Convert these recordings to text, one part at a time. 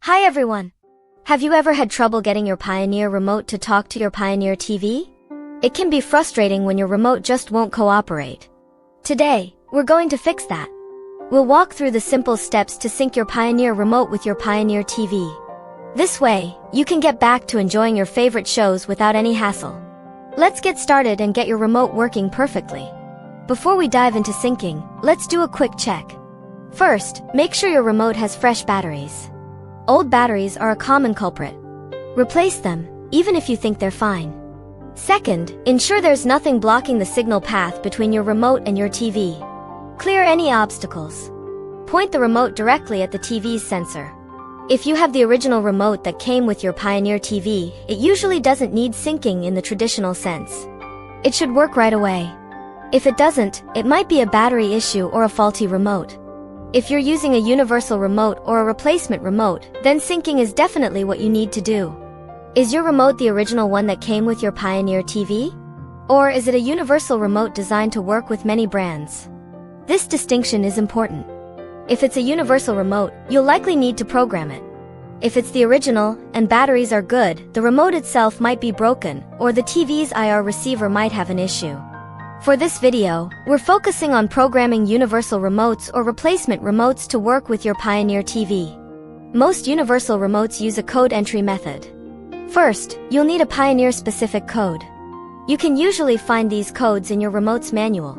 Hi everyone! Have you ever had trouble getting your Pioneer remote to talk to your Pioneer TV? It can be frustrating when your remote just won't cooperate. Today, we're going to fix that. We'll walk through the simple steps to sync your Pioneer remote with your Pioneer TV. This way, you can get back to enjoying your favorite shows without any hassle. Let's get started and get your remote working perfectly. Before we dive into syncing, let's do a quick check. First, make sure your remote has fresh batteries. Old batteries are a common culprit. Replace them, even if you think they're fine. Second, ensure there's nothing blocking the signal path between your remote and your TV. Clear any obstacles. Point the remote directly at the TV's sensor. If you have the original remote that came with your Pioneer TV, it usually doesn't need syncing in the traditional sense. It should work right away. If it doesn't, it might be a battery issue or a faulty remote. If you're using a universal remote or a replacement remote, then syncing is definitely what you need to do. Is your remote the original one that came with your Pioneer TV? Or is it a universal remote designed to work with many brands? This distinction is important. If it's a universal remote, you'll likely need to program it. If it's the original, and batteries are good, the remote itself might be broken, or the TV's IR receiver might have an issue. For this video, we're focusing on programming universal remotes or replacement remotes to work with your Pioneer TV. Most universal remotes use a code entry method. First, you'll need a Pioneer-specific code. You can usually find these codes in your remote's manual.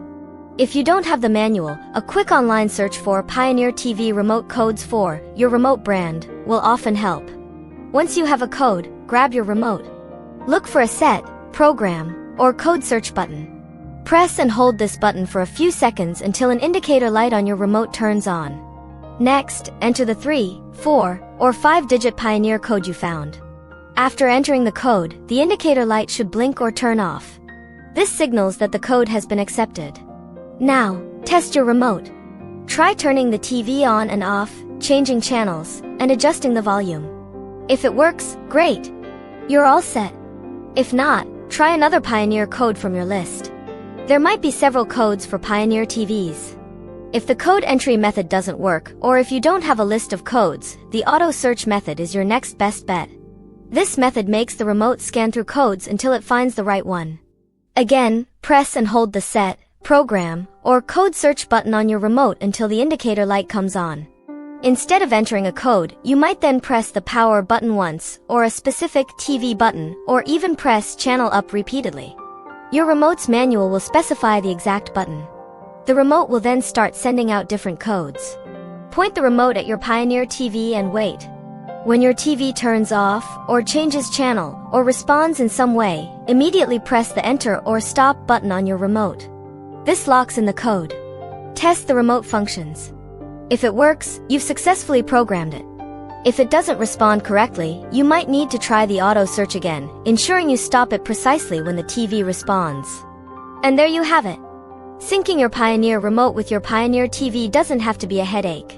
If you don't have the manual, a quick online search for Pioneer TV remote codes for your remote brand will often help. Once you have a code, grab your remote. Look for a Set, Program, or Code Search button. Press and hold this button for a few seconds until an indicator light on your remote turns on. Next, enter the 3, 4, or 5-digit Pioneer code you found. After entering the code, the indicator light should blink or turn off. This signals that the code has been accepted. Now, test your remote. Try turning the TV on and off, changing channels, and adjusting the volume. If it works, great! You're all set. If not, try another Pioneer code from your list. There might be several codes for Pioneer TVs. If the code entry method doesn't work, or if you don't have a list of codes, the auto search method is your next best bet. This method makes the remote scan through codes until it finds the right one. Again, press and hold the Set, Program, or Code Search button on your remote until the indicator light comes on. Instead of entering a code, you might then press the Power button once, or a specific TV button, or even press Channel Up repeatedly. Your remote's manual will specify the exact button. The remote will then start sending out different codes. Point the remote at your Pioneer TV and wait. When your TV turns off, or changes channel, or responds in some way, immediately press the Enter or Stop button on your remote. This locks in the code. Test the remote functions. If it works, you've successfully programmed it. If it doesn't respond correctly, you might need to try the auto search again, ensuring you stop it precisely when the TV responds. And there you have it. Syncing your Pioneer remote with your Pioneer TV doesn't have to be a headache.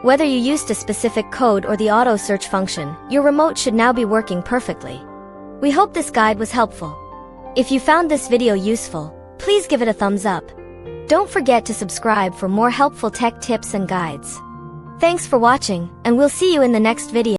Whether you used a specific code or the auto search function, your remote should now be working perfectly. We hope this guide was helpful. If you found this video useful, please give it a thumbs up. Don't forget to subscribe for more helpful tech tips and guides. Thanks for watching, and we'll see you in the next video.